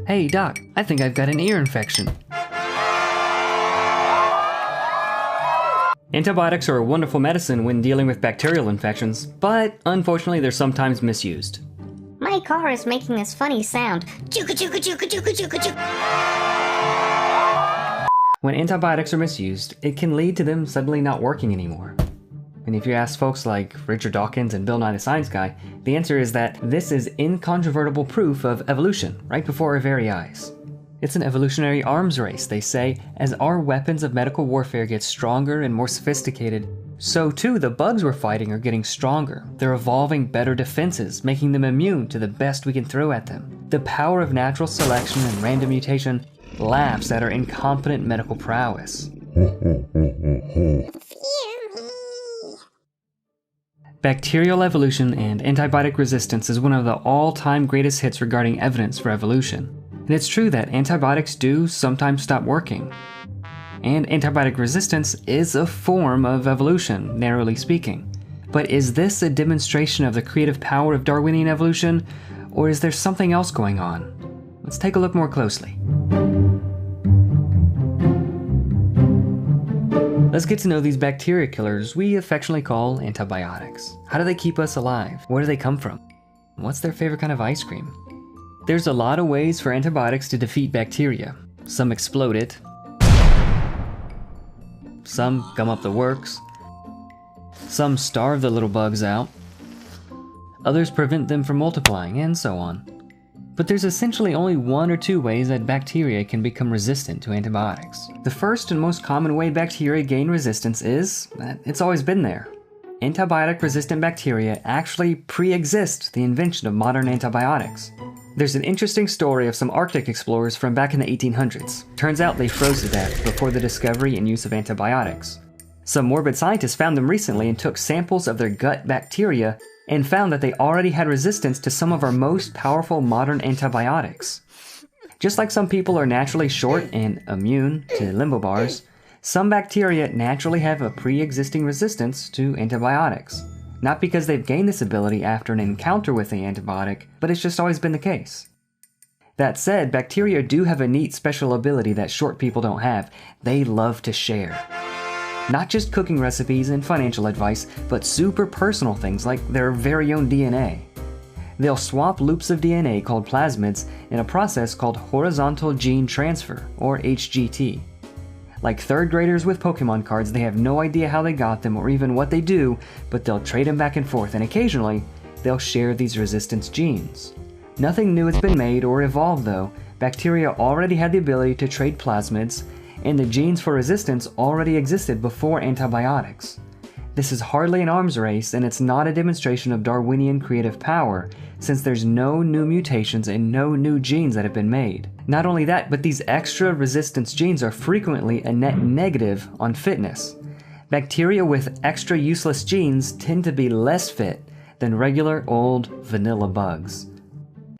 Hey doc, I think I've got an ear infection. Antibiotics are a wonderful medicine when dealing with bacterial infections, but unfortunately they're sometimes misused. My car is making this funny sound. Chooka chooka chooka chooka chooka chooka. When antibiotics are misused, it can lead to them suddenly not working anymore. And if you ask folks like Richard Dawkins and Bill Nye the Science Guy, the answer is that this is incontrovertible proof of evolution right before our very eyes. It's an evolutionary arms race, they say. As our weapons of medical warfare get stronger and more sophisticated, so too the bugs we're fighting are getting stronger. They're evolving better defenses, making them immune to the best we can throw at them. The power of natural selection and random mutation laughs at our incompetent medical prowess. Bacterial evolution and antibiotic resistance is one of the all-time greatest hits regarding evidence for evolution. And it's true that antibiotics do sometimes stop working. And antibiotic resistance is a form of evolution, narrowly speaking. But is this a demonstration of the creative power of Darwinian evolution, or is there something else going on? Let's take a look more closely. Let's get to know these bacteria killers we affectionately call antibiotics. How do they keep us alive? Where do they come from? What's their favorite kind of ice cream? There's a lot of ways for antibiotics to defeat bacteria. Some explode it. Some gum up the works. Some starve the little bugs out. Others prevent them from multiplying, and so on. But there's essentially only one or two ways that bacteria can become resistant to antibiotics. The first and most common way bacteria gain resistance is that it's always been there. Antibiotic-resistant bacteria actually pre-exist the invention of modern antibiotics. There's an interesting story of some Arctic explorers from back in the 1800s. Turns out they froze to death before the discovery and use of antibiotics. Some morbid scientists found them recently and took samples of their gut bacteria and found that they already had resistance to some of our most powerful modern antibiotics. Just like some people are naturally short and immune to limbo bars, some bacteria naturally have a pre-existing resistance to antibiotics. Not because they've gained this ability after an encounter with the antibiotic, but it's just always been the case. That said, bacteria do have a neat special ability that short people don't have. They love to share. Not just cooking recipes and financial advice, but super personal things like their very own DNA. They'll swap loops of DNA called plasmids in a process called horizontal gene transfer, or HGT. Like third graders with Pokemon cards, they have no idea how they got them or even what they do, but they'll trade them back and forth, and occasionally, they'll share these resistance genes. Nothing new has been made or evolved though. Bacteria already had the ability to trade plasmids, and the genes for resistance already existed before antibiotics. This is hardly an arms race, and it's not a demonstration of Darwinian creative power, since there's no new mutations and no new genes that have been made. Not only that, but these extra resistance genes are frequently a net negative on fitness. Bacteria with extra useless genes tend to be less fit than regular old vanilla bugs.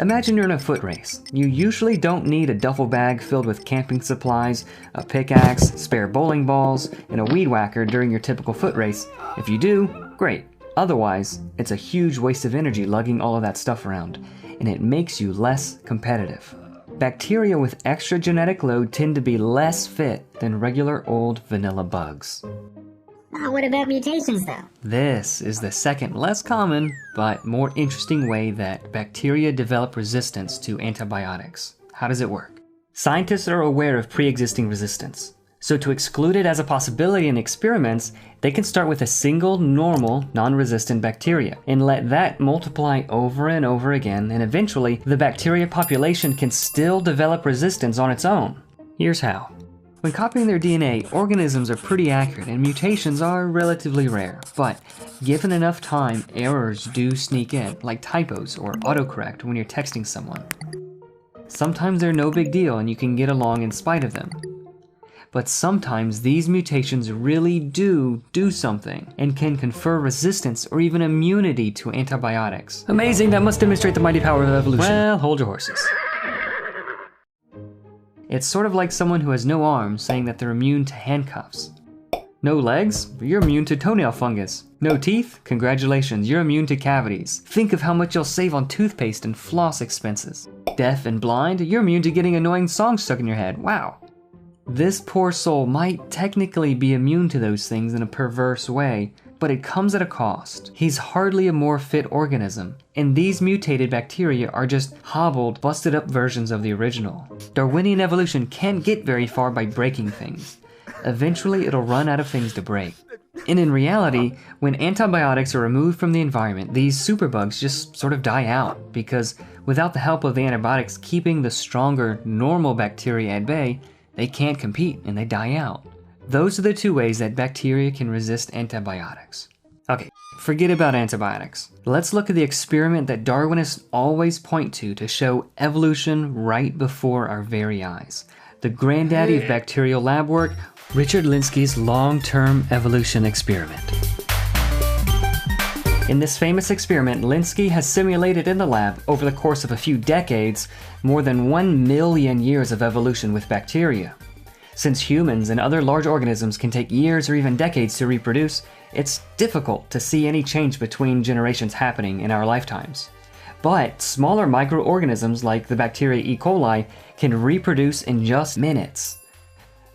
Imagine you're in a foot race. You usually don't need a duffel bag filled with camping supplies, a pickaxe, spare bowling balls, and a weed whacker during your typical foot race. If you do, great. Otherwise, it's a huge waste of energy lugging all of that stuff around, and it makes you less competitive. Bacteria with extra genetic load tend to be less fit than regular old vanilla bugs. What about mutations though? This is the second less common, but more interesting way that bacteria develop resistance to antibiotics. How does it work? Scientists are aware of pre-existing resistance. So to exclude it as a possibility in experiments, they can start with a single normal, non-resistant bacteria and let that multiply over and over again, and eventually the bacteria population can still develop resistance on its own. Here's how. When copying their DNA, organisms are pretty accurate and mutations are relatively rare, but given enough time, errors do sneak in, like typos or autocorrect when you're texting someone. Sometimes they're no big deal and you can get along in spite of them. But sometimes these mutations really do something and can confer resistance or even immunity to antibiotics. Amazing, that must demonstrate the mighty power of evolution. Well, hold your horses. It's sort of like someone who has no arms saying that they're immune to handcuffs. No legs? You're immune to toenail fungus. No teeth? Congratulations, you're immune to cavities. Think of how much you'll save on toothpaste and floss expenses. Deaf and blind? You're immune to getting annoying songs stuck in your head. Wow. This poor soul might technically be immune to those things in a perverse way, but it comes at a cost. He's hardly a more fit organism, and these mutated bacteria are just hobbled, busted up versions of the original. Darwinian evolution can't get very far by breaking things. Eventually, it'll run out of things to break. And in reality, when antibiotics are removed from the environment, these superbugs just sort of die out, because without the help of the antibiotics keeping the stronger, normal bacteria at bay, they can't compete and they die out. Those are the two ways that bacteria can resist antibiotics. Okay, forget about antibiotics. Let's look at the experiment that Darwinists always point to show evolution right before our very eyes. The granddaddy of bacterial lab work, Richard Lenski's long-term evolution experiment. In this famous experiment, Lenski has simulated in the lab, over the course of a few decades, more than 1 million years of evolution with bacteria. Since humans and other large organisms can take years or even decades to reproduce, it's difficult to see any change between generations happening in our lifetimes. But smaller microorganisms like the bacteria E. coli can reproduce in just minutes,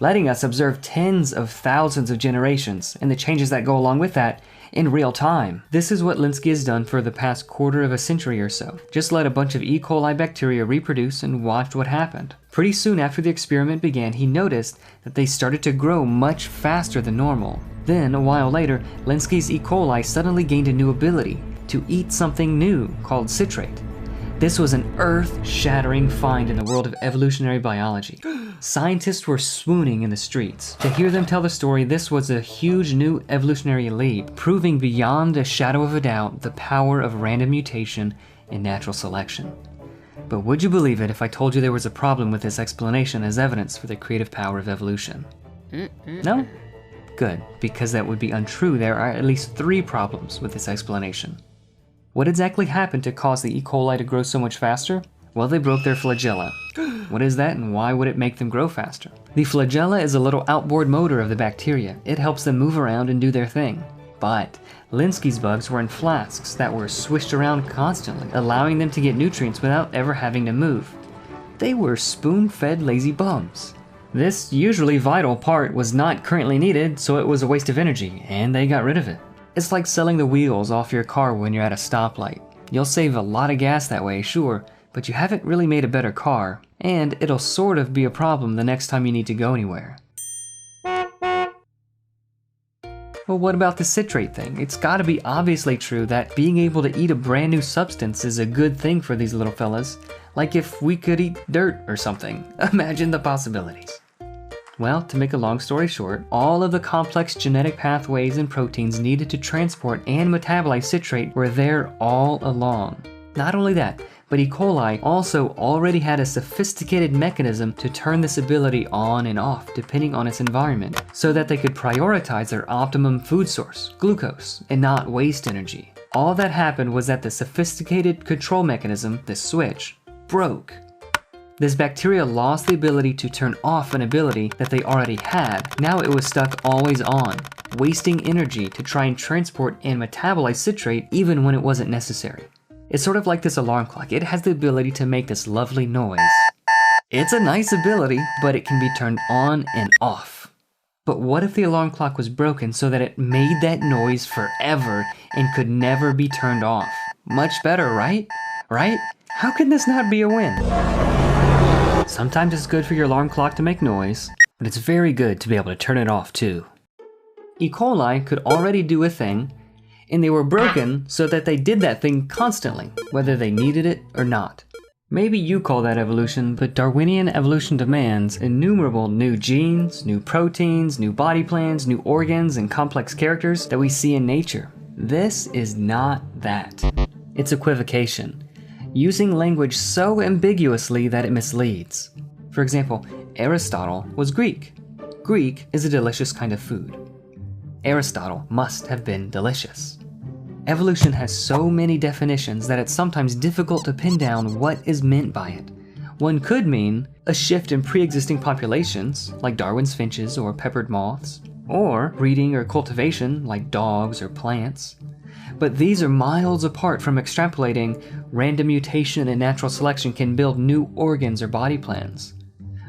letting us observe tens of thousands of generations and the changes that go along with that in real time. This is what Lenski has done for the past quarter of a century or so. Just let a bunch of E. coli bacteria reproduce and watched what happened. Pretty soon after the experiment began, he noticed that they started to grow much faster than normal. Then, a while later, Lenski's E. coli suddenly gained a new ability to eat something new called citrate. This was an earth-shattering find in the world of evolutionary biology. Scientists were swooning in the streets. To hear them tell the story, this was a huge new evolutionary leap, proving beyond a shadow of a doubt the power of random mutation and natural selection. But would you believe it if I told you there was a problem with this explanation as evidence for the creative power of evolution? No? Good, because that would be untrue. There are at least 3 problems with this explanation. What exactly happened to cause the E. coli to grow so much faster? Well, they broke their flagella. What is that and why would it make them grow faster? The flagella is a little outboard motor of the bacteria. It helps them move around and do their thing. But Lenski's bugs were in flasks that were swished around constantly, allowing them to get nutrients without ever having to move. They were spoon-fed lazy bums. This usually vital part was not currently needed, so it was a waste of energy, and they got rid of it. It's like selling the wheels off your car when you're at a stoplight. You'll save a lot of gas that way, sure, but you haven't really made a better car, and it'll sort of be a problem the next time you need to go anywhere. Well, what about the citrate thing? It's gotta be obviously true that being able to eat a brand new substance is a good thing for these little fellas. Like if we could eat dirt or something. Imagine the possibilities. Well, to make a long story short, all of the complex genetic pathways and proteins needed to transport and metabolize citrate were there all along. Not only that, but E. coli also already had a sophisticated mechanism to turn this ability on and off depending on its environment, so that they could prioritize their optimum food source, glucose, and not waste energy. All that happened was that the sophisticated control mechanism, the switch, broke. This bacteria lost the ability to turn off an ability that they already had. Now it was stuck always on, wasting energy to try and transport and metabolize citrate even when it wasn't necessary. It's sort of like this alarm clock. It has the ability to make this lovely noise. It's a nice ability, but it can be turned on and off. But what if the alarm clock was broken so that it made that noise forever and could never be turned off? Much better, right? Right? How can this not be a win? Sometimes it's good for your alarm clock to make noise, but it's very good to be able to turn it off too. E. coli could already do a thing, and they were broken so that they did that thing constantly, whether they needed it or not. Maybe you call that evolution, but Darwinian evolution demands innumerable new genes, new proteins, new body plans, new organs, and complex characters that we see in nature. This is not that. It's equivocation. Using language so ambiguously that it misleads. For example, Aristotle was Greek. Greek is a delicious kind of food. Aristotle must have been delicious. Evolution has so many definitions that it's sometimes difficult to pin down what is meant by it. One could mean a shift in pre-existing populations, like Darwin's finches or peppered moths. or breeding or cultivation like dogs or plants. But these are miles apart from extrapolating random mutation and natural selection can build new organs or body plans,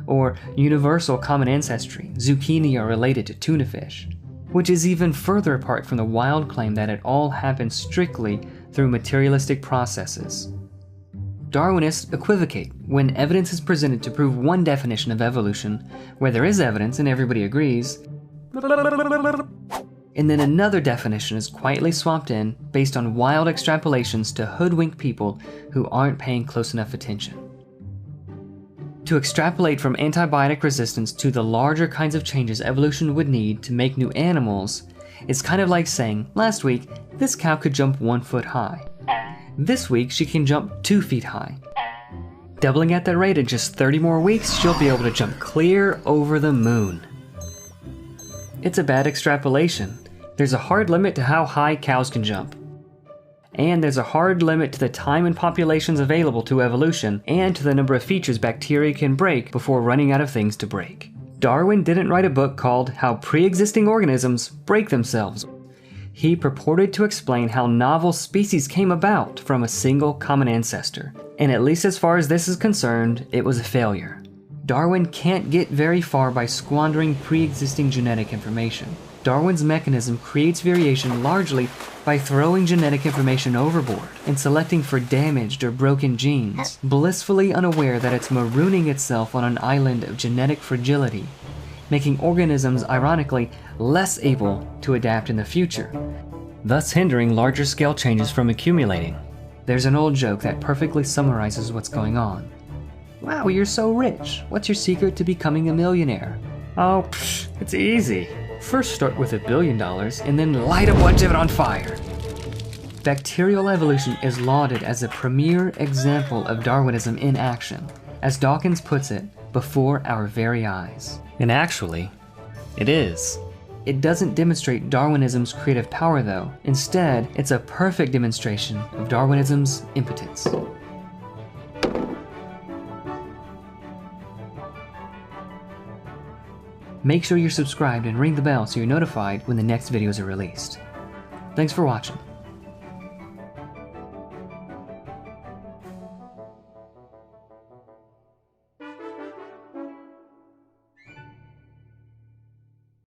or universal common ancestry, zucchini are related to tuna fish, which is even further apart from the wild claim that it all happens strictly through materialistic processes. Darwinists equivocate when evidence is presented to prove one definition of evolution, where there is evidence and everybody agrees, and then another definition is quietly swapped in based on wild extrapolations to hoodwink people who aren't paying close enough attention. To extrapolate from antibiotic resistance to the larger kinds of changes evolution would need to make new animals is kind of like saying, last week, this cow could jump 1 foot high. This week, she can jump 2 feet high. Doubling at that rate in just 30 more weeks, she'll be able to jump clear over the moon. It's a bad extrapolation. There's a hard limit to how high cows can jump. And there's a hard limit to the time and populations available to evolution, and to the number of features bacteria can break before running out of things to break. Darwin didn't write a book called How Pre-Existing Organisms Break Themselves. He purported to explain how novel species came about from a single common ancestor. And at least as far as this is concerned, it was a failure. Darwin can't get very far by squandering pre-existing genetic information. Darwin's mechanism creates variation largely by throwing genetic information overboard and selecting for damaged or broken genes, blissfully unaware that it's marooning itself on an island of genetic fragility, making organisms, ironically, less able to adapt in the future, thus hindering larger scale changes from accumulating. There's an old joke that perfectly summarizes what's going on. Wow, you're so rich. What's your secret to becoming a millionaire? Oh, it's easy. First start with $1 billion and then light a bunch of it on fire. Bacterial evolution is lauded as a premier example of Darwinism in action, as Dawkins puts it, before our very eyes. And actually, it is. It doesn't demonstrate Darwinism's creative power though. Instead, it's a perfect demonstration of Darwinism's impotence. Make sure you're subscribed and ring the bell so you're notified when the next videos are released. Thanks for watching.